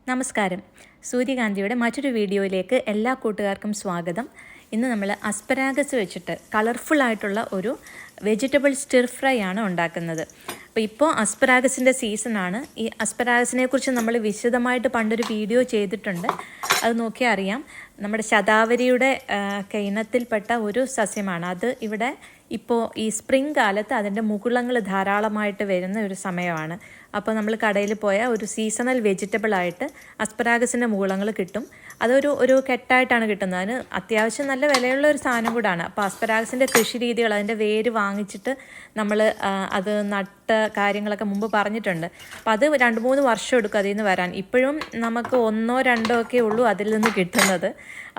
നമസ്കാരം. സൂര്യകാന്തിയുടെ മറ്റൊരു വീഡിയോയിലേക്ക് എല്ലാ കൂട്ടുകാർക്കും സ്വാഗതം. ഇന്ന് നമ്മൾ അസ്പരാഗസ് വെച്ചിട്ട് കളർഫുൾ ആയിട്ടുള്ള ഒരു വെജിറ്റബിൾ സ്റ്റിർ ഫ്രൈ ആണ് ഉണ്ടാക്കുന്നത്. ഇപ്പോൾ അസ്പരാഗസിൻ്റെ സീസണാണ്. ഈ അസ്പരാഗസിനെ കുറിച്ച് നമ്മൾ വിശദമായിട്ട് പണ്ടൊരു വീഡിയോ ചെയ്തിട്ടുണ്ട്. അത് നോക്കിയാൽ അറിയാം. നമ്മുടെ ശതാവരിയുടെ ഇനത്തിൽപ്പെട്ട ഒരു സസ്യമാണ് അത്. ഇവിടെ ഇപ്പോൾ ഈ സ്പ്രിംഗ് കാലത്ത് അതിൻ്റെ മുകുളങ്ങൾ ധാരാളമായിട്ട് വരുന്ന ഒരു സമയമാണ്. അപ്പോൾ നമ്മൾ കടയിൽ പോയാൽ ഒരു സീസണൽ വെജിറ്റബിളായിട്ട് അസ്പരാഗസിൻ്റെ മുകുളങ്ങൾ കിട്ടും. ഒരു കെട്ടായിട്ടാണ് കിട്ടുന്നത്. അതിന് അത്യാവശ്യം നല്ല വിലയുള്ള ഒരു സാധനം കൂടാണ്. അപ്പോൾ അസ്പരാഗസിൻ്റെ കൃഷി രീതികൾ, അതിൻ്റെ വേര് വാങ്ങിച്ചിട്ട് നമ്മൾ അത് നട്ട കാര്യങ്ങളൊക്കെ മുമ്പ് പറഞ്ഞിട്ടുണ്ട്. അപ്പോൾ അത് 2-3 വർഷം എടുക്കും അതിൽ നിന്ന് വരാൻ. ഇപ്പോഴും നമുക്ക് 1-2 ഒക്കെ ഉള്ളൂ അതിൽ നിന്ന് കിട്ടുന്നത്.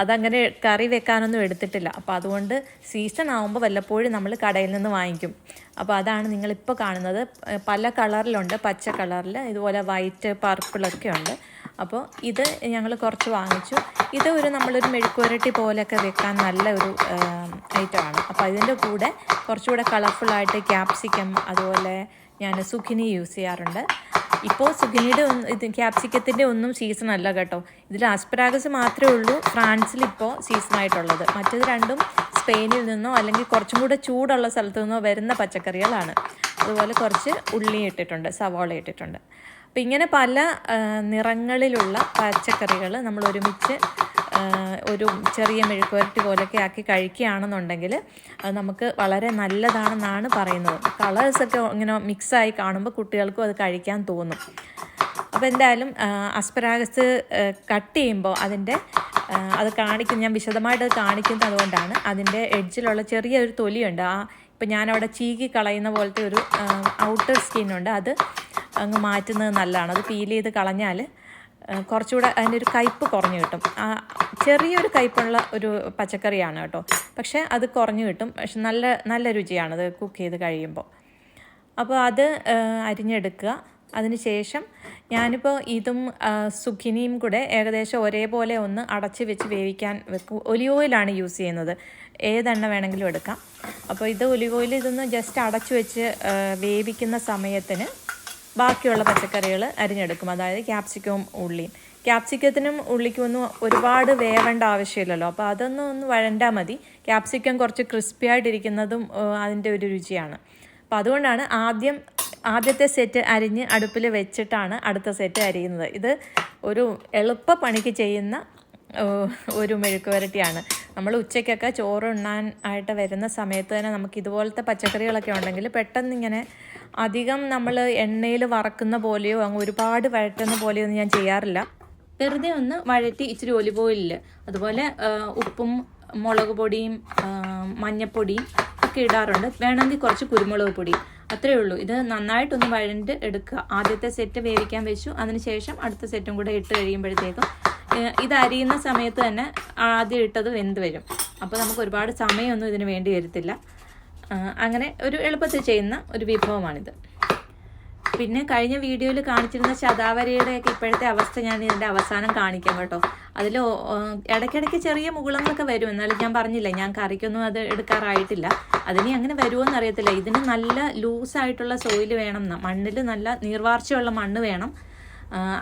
അതങ്ങനെ കറി വെക്കാനൊന്നും എടുത്തിട്ടില്ല. അപ്പോൾ അതുകൊണ്ട് സീസൺ ആകുമ്പോൾ വല്ലപ്പോഴും നമ്മൾ കടയിൽ നിന്ന് വാങ്ങിക്കും. അപ്പോൾ അതാണ് നിങ്ങളിപ്പോൾ കാണുന്നത്. പല കളറിലുണ്ട്, പച്ച കളറിൽ, ഇതുപോലെ വൈറ്റ്, പർപ്പിളൊക്കെ ഉണ്ട്. അപ്പോൾ ഇത് ഞങ്ങൾ കുറച്ച് വാങ്ങിച്ചു. ഇത് നമ്മളൊരു മെഴുക്കുവരട്ടി പോലെയൊക്കെ വെക്കാൻ നല്ല ഒരു ഐറ്റമാണ്. അപ്പോൾ ഇതിൻ്റെ കൂടെ കുറച്ചുകൂടെ കളർഫുള്ളായിട്ട് ക്യാപ്സിക്കം, അതുപോലെ ഞാൻ സുഖിനി യൂസ് ചെയ്യാറുണ്ട്. ഇപ്പോൾ സുഖിനിയുടെ ക്യാപ്സിക്കത്തിൻ്റെ ഒന്നും സീസൺ അല്ല കേട്ടോ. ഇതിൽ അസ്പരാഗസ് മാത്രമേ ഉള്ളൂ ഫ്രാൻസിൽ ഇപ്പോൾ സീസണായിട്ടുള്ളത്. മറ്റത് രണ്ടും സ്പെയിനിൽ നിന്നോ അല്ലെങ്കിൽ കുറച്ചും കൂടെ ചൂടുള്ള സ്ഥലത്തു നിന്നോ വരുന്ന പച്ചക്കറികളാണ്. അതുപോലെ കുറച്ച് ഉള്ളി ഇട്ടിട്ടുണ്ട്, സവാള ഇട്ടിട്ടുണ്ട്. അപ്പോൾ ഇങ്ങനെ പല നിറങ്ങളിലുള്ള പച്ചക്കറികൾ നമ്മൾ ഒരുമിച്ച് ഒരു ചെറിയ മെഴുക്കുവരട്ടി പോലെയൊക്കെ ആക്കി കഴിക്കുകയാണെന്നുണ്ടെങ്കിൽ അത് നമുക്ക് വളരെ നല്ലതാണെന്നാണ് പറയുന്നത്. കളേഴ്സൊക്കെ ഇങ്ങനെ മിക്സായി കാണുമ്പോൾ കുട്ടികൾക്കും അത് കഴിക്കാൻ തോന്നും. അപ്പോൾ എന്തായാലും അസ്പരാഗസ് കട്ട് ചെയ്യുമ്പോൾ അത് കാണിക്കും, ഞാൻ വിശദമായിട്ട് അത് കാണിക്കുന്നത് അതുകൊണ്ടാണ്. അതിൻ്റെ എഡ്ജിലുള്ള ചെറിയൊരു തൊലിയുണ്ട്. ഇപ്പം ഞാനവിടെ ചീകി കളയുന്ന പോലത്തെ ഒരു ഔട്ടർ സ്കിന്നുണ്ട്. അത് അങ്ങ് മാറ്റുന്നത് നല്ലതാണ്. അത് പീൽ ചെയ്ത് കളഞ്ഞാൽ കുറച്ചുകൂടെ അതിൻ്റെ ഒരു കയ്പ്പ് കുറഞ്ഞു കിട്ടും. ചെറിയൊരു കയ്പ്പുള്ള ഒരു പച്ചക്കറിയാണ് കേട്ടോ, പക്ഷേ അത് കുറഞ്ഞു കിട്ടും. പക്ഷെ നല്ല രുചിയാണത് കുക്ക് ചെയ്ത് കഴിയുമ്പോൾ. അപ്പോൾ അത് അരിഞ്ഞെടുക്കുക. അതിനുശേഷം ഞാനിപ്പോൾ ഇതും സുഖിനിയും കൂടെ ഏകദേശം ഒരേപോലെ ഒന്ന് അടച്ച് വെച്ച് വേവിക്കാൻ വെക്കും. ഒലിവ് ഓയിലാണ് യൂസ് ചെയ്യുന്നത്. ഏതെണ്ണ വേണമെങ്കിലും എടുക്കാം. അപ്പോൾ ഒലിവ് ഓയിൽ ഇതൊന്ന് ജസ്റ്റ് അടച്ചു വെച്ച് വേവിക്കുന്ന സമയത്തിന് ബാക്കിയുള്ള പച്ചക്കറികൾ അരിഞ്ഞെടുക്കും. അതായത് ക്യാപ്സിക്കവും ഉള്ളിയും. ക്യാപ്സിക്കത്തിനും ഉള്ളിക്കും ഒന്നും ഒരുപാട് വേവേണ്ട ആവശ്യമില്ലല്ലോ. അപ്പോൾ ഒന്ന് വഴണ്ടാൽ മതി. ക്യാപ്സിക്കം കുറച്ച് ക്രിസ്പി ആയിട്ടിരിക്കുന്നതും അതിൻ്റെ ഒരു രുചിയാണ്. അപ്പോൾ അതുകൊണ്ടാണ് ആദ്യത്തെ സെറ്റ് അരിഞ്ഞ് അടുപ്പിൽ വെച്ചിട്ടാണ് അടുത്ത സെറ്റ് അരിയുന്നത്. ഇത് ഒരു എളുപ്പ പണിക്ക് ചെയ്യുന്ന ഒരു മെഴുക്ക് വരട്ടിയാണ്. നമ്മൾ ഉച്ചയ്ക്കൊക്കെ ചോറ് ഉണ്ണാൻ ആയിട്ട് വരുന്ന സമയത്ത് തന്നെ നമുക്ക് ഇതുപോലത്തെ പച്ചക്കറികളൊക്കെ ഉണ്ടെങ്കിൽ പെട്ടെന്ന് ഇങ്ങനെ അധികം നമ്മൾ എണ്ണയിൽ വറക്കുന്ന പോലെയോ അങ്ങ് ഒരുപാട് വഴറ്റുന്ന പോലെയോ ഒന്നും ഞാൻ ചെയ്യാറില്ല. വെറുതെ ഒന്ന് വഴറ്റി ഇച്ചിരി ഒലിവ് ഓയിലിൽ, അതുപോലെ ഉപ്പും മുളക് പൊടിയും മഞ്ഞപ്പൊടിയും ഒക്കെ ഇടാറുണ്ട്. വേണമെങ്കിൽ കുറച്ച് കുരുമുളക് പൊടി, അത്രയേ ഉള്ളൂ. ഇത് നന്നായിട്ടൊന്ന് വഴണ്ട് എടുക്കുക. ആദ്യത്തെ സെറ്റ് വേവിക്കാൻ വെച്ചു. അതിനുശേഷം അടുത്ത സെറ്റും കൂടെ ഇട്ട് കഴിയുമ്പോഴത്തേക്കും ഇത് അരിയുന്ന സമയത്ത് തന്നെ ആദ്യം ഇട്ടത് വെന്ത് വരും. അപ്പോൾ നമുക്ക് ഒരുപാട് സമയമൊന്നും ഇതിന് വേണ്ടി വരത്തില്ല. അങ്ങനെ ഒരു എളുപ്പത്തിൽ ചെയ്യുന്ന ഒരു വിഭവമാണിത്. പിന്നെ കഴിഞ്ഞ വീഡിയോയിൽ കാണിച്ചിരുന്ന ശതാവരിയുടെയൊക്കെ ഇപ്പോഴത്തെ അവസ്ഥ ഞാൻ ഇതിൻ്റെ അവസാനം കാണിക്കാം കേട്ടോ. അതിൽ ഇടയ്ക്കിടയ്ക്ക് ചെറിയ മുകുളങ്ങളൊക്കെ വരും. എന്നാലും ഞാൻ പറഞ്ഞില്ല, ഞാൻ കറിക്കൊന്നും അത് എടുക്കാറായിട്ടില്ല. അതിനി അങ്ങനെ വരുമോയെന്ന് അറിയത്തില്ല. ഇതിന് നല്ല ലൂസായിട്ടുള്ള സോയിൽ വേണം, മണ്ണിൽ നല്ല നീർവാർച്ചയുള്ള മണ്ണ് വേണം.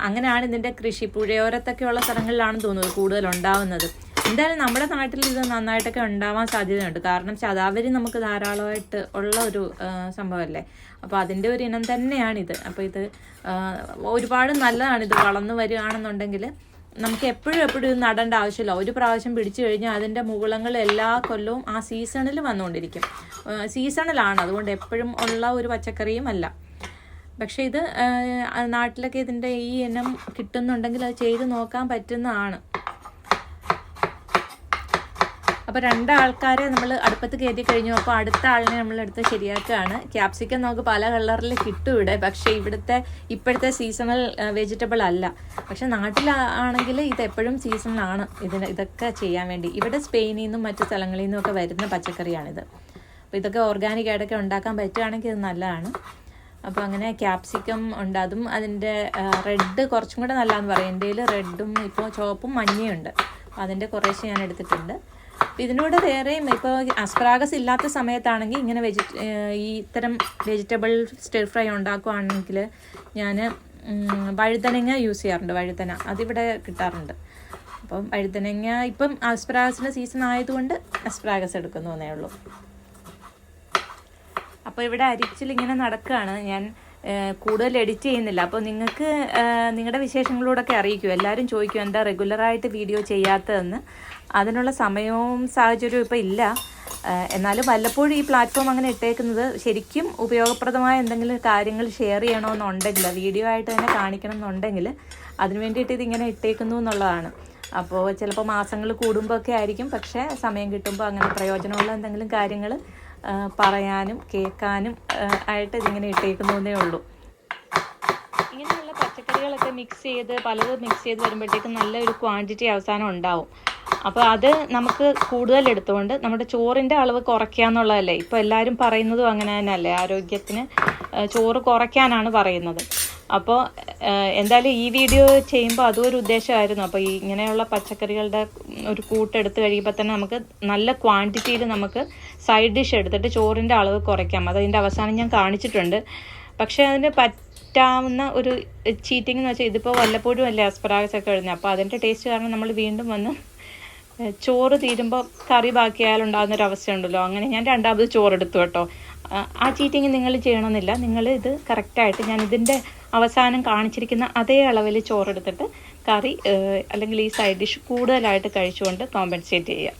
അങ്ങനെയാണ് ഇതിൻ്റെ കൃഷി. പുഴയോരത്തൊക്കെയുള്ള സ്ഥലങ്ങളിലാണെന്ന് തോന്നുന്നത് കൂടുതൽ ഉണ്ടാവുന്നത്. എന്തായാലും നമ്മുടെ നാട്ടിൽ ഇത് നന്നായിട്ടൊക്കെ ഉണ്ടാവാൻ സാധ്യതയുണ്ട്. കാരണം ശതാവരി നമുക്ക് ധാരാളമായിട്ട് ഉള്ള ഒരു സംഭവമല്ലേ. അപ്പോൾ അതിൻ്റെ ഒരു ഇനം തന്നെയാണിത്. അപ്പോൾ ഇത് ഒരുപാട് നല്ലതാണ്. ഇത് വളർന്നു വരികയാണെന്നുണ്ടെങ്കിൽ നമുക്ക് എപ്പോഴും ഇത് നടേണ്ട ആവശ്യമില്ല. ഒരു പ്രാവശ്യം പിടിച്ചു കഴിഞ്ഞാൽ അതിൻ്റെ മുകുളങ്ങൾ എല്ലാ കൊല്ലവും ആ സീസണിൽ വന്നുകൊണ്ടിരിക്കും. സീസണിലാണ്, അതുകൊണ്ട് എപ്പോഴും ഉള്ള ഒരു പച്ചക്കറിയും അല്ല. പക്ഷേ ഇത് നാട്ടിലൊക്കെ ഇതിൻ്റെ ഈ ഇനം കിട്ടുന്നുണ്ടെങ്കിൽ അത് ചെയ്ത് നോക്കാൻ പറ്റുന്നതാണ്. അപ്പോൾ 2 ആൾക്കാരെ നമ്മൾ അടുപ്പത്ത് കയറ്റി കഴിഞ്ഞു. അപ്പോൾ അടുത്ത ആളിനെ നമ്മളെടുത്ത് ശരിയാക്കുകയാണ്. ക്യാപ്സിക്കം നമുക്ക് പല കളറിൽ കിട്ടും ഇവിടെ, പക്ഷേ ഇപ്പോഴത്തെ സീസണൽ വെജിറ്റബിൾ അല്ല. പക്ഷെ നാട്ടിലാണെങ്കിൽ ഇത് എപ്പോഴും സീസണലാണ് ഇതൊക്കെ ചെയ്യാൻ വേണ്ടി. ഇവിടെ സ്പെയിനിൽ നിന്നും മറ്റു സ്ഥലങ്ങളിൽ നിന്നും ഒക്കെ വരുന്ന പച്ചക്കറിയാണിത്. അപ്പോൾ ഇതൊക്കെ ഓർഗാനിക് ആയിട്ടൊക്കെ ഉണ്ടാക്കാൻ പറ്റുകയാണെങ്കിൽ ഇത് നല്ലതാണ്. അപ്പോൾ അങ്ങനെ ക്യാപ്സിക്കം ഉണ്ട്. അതും അതിൻ്റെ റെഡ് കുറച്ചും കൂടെ നല്ലതെന്ന് പറയും. എൻ്റെ റെഡും ഇപ്പോൾ ചുവപ്പും മഞ്ഞയും ഉണ്ട്. അതിൻ്റെ കുറേശ്ശെ ഞാൻ എടുത്തിട്ടുണ്ട്. ഇതിനൂടെ വേറെയും ഇപ്പോൾ അസ്പരാഗസ് ഇല്ലാത്ത സമയത്താണെങ്കിൽ ഇങ്ങനെ ഇത്തരം വെജിറ്റബിൾ സ്റ്റിർ ഫ്രൈ ഉണ്ടാക്കുകയാണെങ്കിൽ ഞാൻ വഴുതനങ്ങ യൂസ് ചെയ്യാറുണ്ട്. വഴുതന അതിവിടെ കിട്ടാറുണ്ട്. അപ്പം വഴുതനങ്ങ ഇപ്പം ആസ്പരാഗസിൻ്റെ സീസൺ ആയതുകൊണ്ട് ആസ്പരാഗസ് എടുക്കുന്നു എന്നേ ഉള്ളൂ. അപ്പോൾ ഇവിടെ അരിച്ചിലിങ്ങനെ നടക്കുകയാണ്. ഞാൻ കൂടുതൽ എഡിറ്റ് ചെയ്യുന്നില്ല. അപ്പോൾ നിങ്ങൾക്ക് നിങ്ങളുടെ വിശേഷങ്ങളോടൊക്കെ അറിയിക്കും. എല്ലാവരും ചോദിക്കും എന്താ റെഗുലറായിട്ട് വീഡിയോ ചെയ്യാത്തതെന്ന്. അതിനുള്ള സമയവും സാഹചര്യവും ഇപ്പോൾ ഇല്ല. എന്നാലും വല്ലപ്പോഴും ഈ പ്ലാറ്റ്ഫോം അങ്ങനെ ഇട്ടേക്കുന്നത് ശരിക്കും ഉപയോഗപ്രദമായ എന്തെങ്കിലും കാര്യങ്ങൾ ഷെയർ ചെയ്യണമെന്നുണ്ടെങ്കിൽ, വീഡിയോ ആയിട്ട് തന്നെ കാണിക്കണം എന്നുണ്ടെങ്കിൽ അതിന് വേണ്ടിയിട്ട് ഇതിങ്ങനെ ഇട്ടേക്കുന്നു എന്നുള്ളതാണ്. അപ്പോൾ ചിലപ്പോൾ മാസങ്ങൾ കൂടുമ്പോൾ ഒക്കെ ആയിരിക്കും. പക്ഷേ സമയം കിട്ടുമ്പോൾ അങ്ങനെ പ്രയോജനമുള്ള എന്തെങ്കിലും കാര്യങ്ങൾ പറയാനും കേൾക്കാനും ആയിട്ട് ഇതിങ്ങനെ ഇട്ടേക്കുന്നതേ ഉള്ളൂ. ഇങ്ങനെയുള്ള പച്ചക്കറികളൊക്കെ പലതും മിക്സ് ചെയ്ത് വരുമ്പോഴത്തേക്കും നല്ലൊരു ക്വാണ്ടിറ്റി അവസാനം ഉണ്ടാവും. അപ്പോൾ അത് നമുക്ക് കൂടുതൽ എടുത്തുകൊണ്ട് നമ്മുടെ ചോറിൻ്റെ അളവ് കുറയ്ക്കുക എന്നുള്ളതല്ലേ ഇപ്പോൾ എല്ലാവരും പറയുന്നതും അങ്ങനെ തന്നെയല്ലേ. ആരോഗ്യത്തിന് ചോറ് കുറയ്ക്കാനാണ് പറയുന്നത്. അപ്പോൾ എന്തായാലും ഈ വീഡിയോ ചെയ്യുമ്പോൾ അതും ഒരു ഉദ്ദേശമായിരുന്നു. അപ്പോൾ ഇങ്ങനെയുള്ള പച്ചക്കറികളുടെ ഒരു കൂട്ടെടുത്ത് കഴിയുമ്പോൾ തന്നെ നമുക്ക് നല്ല ക്വാണ്ടിറ്റിയിൽ നമുക്ക് സൈഡ് ഡിഷ് എടുത്തിട്ട് ചോറിൻ്റെ അളവ് കുറയ്ക്കാം. അതതിൻ്റെ അവസാനം ഞാൻ കാണിച്ചിട്ടുണ്ട്. പക്ഷേ അതിന് പറ്റാവുന്ന ഒരു ചീറ്റിംഗ് എന്ന് വെച്ചാൽ ഇതിപ്പോൾ വല്ലപ്പോഴും അല്ലേ ആസ്പരാഗസ് ഒക്കെ എഴുതുന്നത്. അപ്പോൾ അതിൻ്റെ ടേസ്റ്റ് കാരണം നമ്മൾ വീണ്ടും വന്ന് ചോറ് തീരുമ്പോൾ കറി ബാക്കിയായാലുണ്ടാകുന്നൊരവസ്ഥയുണ്ടല്ലോ. അങ്ങനെ ഞാൻ രണ്ടാമത് ചോറെടുത്തു കേട്ടോ. ആ ചീറ്റിങ് നിങ്ങൾ ചെയ്യണമെന്നില്ല. നിങ്ങൾ ഇത് കറക്റ്റായിട്ട് ഞാൻ ഇതിൻ്റെ അവസാനം കാണിച്ചിരിക്കുന്ന അതേ അളവിൽ ചോറെടുത്തിട്ട് കറി അല്ലെങ്കിൽ ഈ സൈഡ് ഡിഷ് കൂടുതലായിട്ട് കഴിച്ചുകൊണ്ട് കോമ്പൻസേറ്റ് ചെയ്യുക.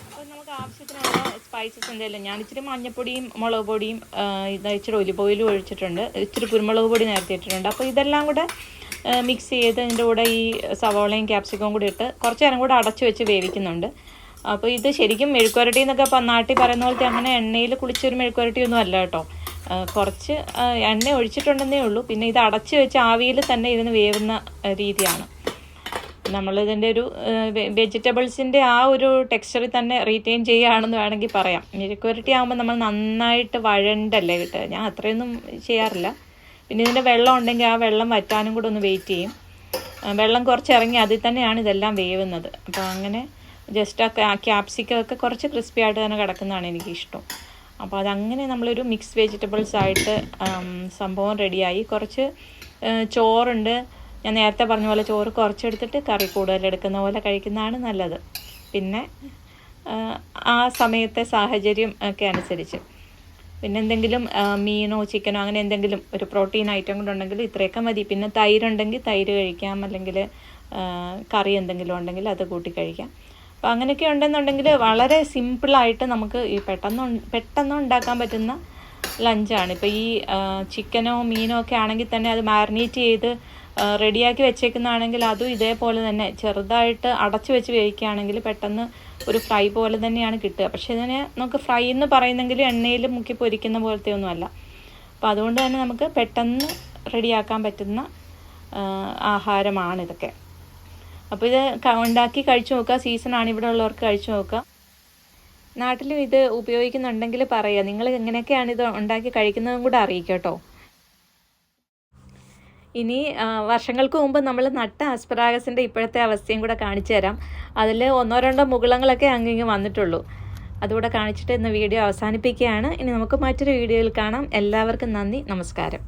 അപ്പോൾ നമുക്ക് ആവശ്യത്തിനുള്ള സ്പൈസസ് എന്തെങ്കിലും ഞാൻ ഇച്ചിരി മഞ്ഞൾപ്പൊടിയും മുളക് പൊടിയും ഇച്ചിരി ഒലിവ് ഓയിലും ഒഴിച്ചിട്ടുണ്ട്. ഇച്ചിരി കുരുമുളക് പൊടി നേരത്തെ ഇട്ടിട്ടുണ്ട്. അപ്പോൾ ഇതെല്ലാം കൂടെ മിക്സ് ചെയ്ത് അതിൻ്റെ കൂടെ ഈ സവോളയും ക്യാപ്സിക്കവും കൂടി ഇട്ട് കുറച്ച് നേരം കൂടെ അടച്ചു വെച്ച് വേവിക്കുന്നുണ്ട്. അപ്പോൾ ഇത് ശരിക്കും മെഴുക്കുവരട്ടി എന്നൊക്കെ നാട്ടിൽ പറയുന്ന പോലത്തെ അങ്ങനെ എണ്ണയിൽ കുളിച്ചൊരു മെഴുക്കുവരട്ടിയൊന്നും അല്ല കേട്ടോ. കുറച്ച് എണ്ണ ഒഴിച്ചിട്ടുണ്ടെന്നേ ഉള്ളൂ. പിന്നെ ഇത് അടച്ച് വെച്ച് ആവിയിൽ തന്നെ ഇരുന്ന് വേവുന്ന രീതിയാണ്. നമ്മളിതിൻ്റെ ഒരു വെജിറ്റബിൾസിൻ്റെ ആ ഒരു ടെക്സ്ചറിൽ തന്നെ റീറ്റെയിൻ ചെയ്യുകയാണെന്ന് വേണമെങ്കിൽ പറയാം. മെഴുക്കുവരട്ടി ആകുമ്പോൾ നമ്മൾ നന്നായിട്ട് വഴണ്ടല്ലേ കിട്ടുക. ഞാൻ അത്രയൊന്നും ചെയ്യാറില്ല. പിന്നെ ഇതിൻ്റെ വെള്ളം ഉണ്ടെങ്കിൽ ആ വെള്ളം വറ്റാനും കൂടെ ഒന്ന് വെയിറ്റ് ചെയ്യും. വെള്ളം കുറച്ച് ഇറങ്ങി അതിൽ തന്നെയാണ് ഇതെല്ലാം വേവുന്നത്. അപ്പോൾ അങ്ങനെ ജസ്റ്റ് ആ ക്യാപ്സിക്കൊക്കെ കുറച്ച് ക്രിസ്പി ആയിട്ട് തന്നെ കിടക്കുന്നതാണ് എനിക്കിഷ്ടം. അപ്പോൾ അതങ്ങനെ നമ്മളൊരു മിക്സ് വെജിറ്റബിൾസ് ആയിട്ട് സംഭവം റെഡിയായി. കുറച്ച് ചോറുണ്ട്. ഞാൻ നേരത്തെ പറഞ്ഞ പോലെ ചോറ് കുറച്ചെടുത്തിട്ട് കറി കൂടുതലെടുക്കുന്ന പോലെ കഴിക്കുന്നതാണ് നല്ലത്. പിന്നെ ആ സമയത്തെ സാഹചര്യം ഒക്കെ അനുസരിച്ച് പിന്നെ എന്തെങ്കിലും മീനോ ചിക്കനോ അങ്ങനെ എന്തെങ്കിലും ഒരു പ്രോട്ടീൻ ഐറ്റം കൊണ്ടുണ്ടെങ്കിൽ ഇത്രയൊക്കെ മതി. പിന്നെ തൈരുണ്ടെങ്കിൽ തൈര് കഴിക്കാം, അല്ലെങ്കിൽ കറി എന്തെങ്കിലും ഉണ്ടെങ്കിൽ അത് കൂട്ടി കഴിക്കാം. അപ്പോൾ അങ്ങനെയൊക്കെ ഉണ്ടെന്നുണ്ടെങ്കിൽ വളരെ സിമ്പിളായിട്ട് നമുക്ക് ഈ പെട്ടെന്ന് ഉണ്ടാക്കാൻ പറ്റുന്ന ലഞ്ചാണ്. ഇപ്പോൾ ഈ ചിക്കനോ മീനോ ഒക്കെ ആണെങ്കിൽ തന്നെ അത് മാരിനേറ്റ് ചെയ്ത് റെഡിയാക്കി വെച്ചേക്കുന്നതാണെങ്കിൽ അതും ഇതേപോലെ തന്നെ ചെറുതായിട്ട് അടച്ചു വെച്ച് വേവിക്കുകയാണെങ്കിൽ പെട്ടെന്ന് ഒരു ഫ്രൈ പോലെ തന്നെയാണ് കിട്ടുക. പക്ഷേ ഇതിനെ നമുക്ക് ഫ്രൈ എന്ന് പറയുന്നെങ്കിൽ എണ്ണയിൽ മുക്കി പൊരിക്കുന്ന പോലത്തെ ഒന്നുമല്ല. അപ്പോൾ അതുകൊണ്ട് തന്നെ നമുക്ക് പെട്ടെന്ന് റെഡിയാക്കാൻ പറ്റുന്ന ആഹാരമാണിതൊക്കെ. അപ്പോൾ ഇത് ഉണ്ടാക്കി കഴിച്ചു നോക്കുക. സീസണാണ് ഇവിടെ ഉള്ളവർക്ക് കഴിച്ചു നോക്കുക. നാട്ടിലും ഇത് ഉപയോഗിക്കുന്നുണ്ടെങ്കിൽ പറയുക. നിങ്ങൾ എങ്ങനെയൊക്കെയാണ് ഇത് ഉണ്ടാക്കി കഴിക്കുന്നതും കൂടെ അറിയിക്കുക കേട്ടോ. ഇനി വർഷങ്ങൾക്ക് മുമ്പ് നമ്മൾ നട്ട ആസ്പരാഗസിൻ്റെ ഇപ്പോഴത്തെ അവസ്ഥയും കൂടെ കാണിച്ചു തരാം. അതിൽ 1-2 മുകുളങ്ങളൊക്കെ അങ്ങിങ്ങ് വന്നിട്ടുള്ളൂ. അതുകൂടെ കാണിച്ചിട്ട് ഇന്ന് വീഡിയോ അവസാനിപ്പിക്കുകയാണ്. ഇനി നമുക്ക് മറ്റൊരു വീഡിയോയിൽ കാണാം. എല്ലാവർക്കും നന്ദി, നമസ്കാരം.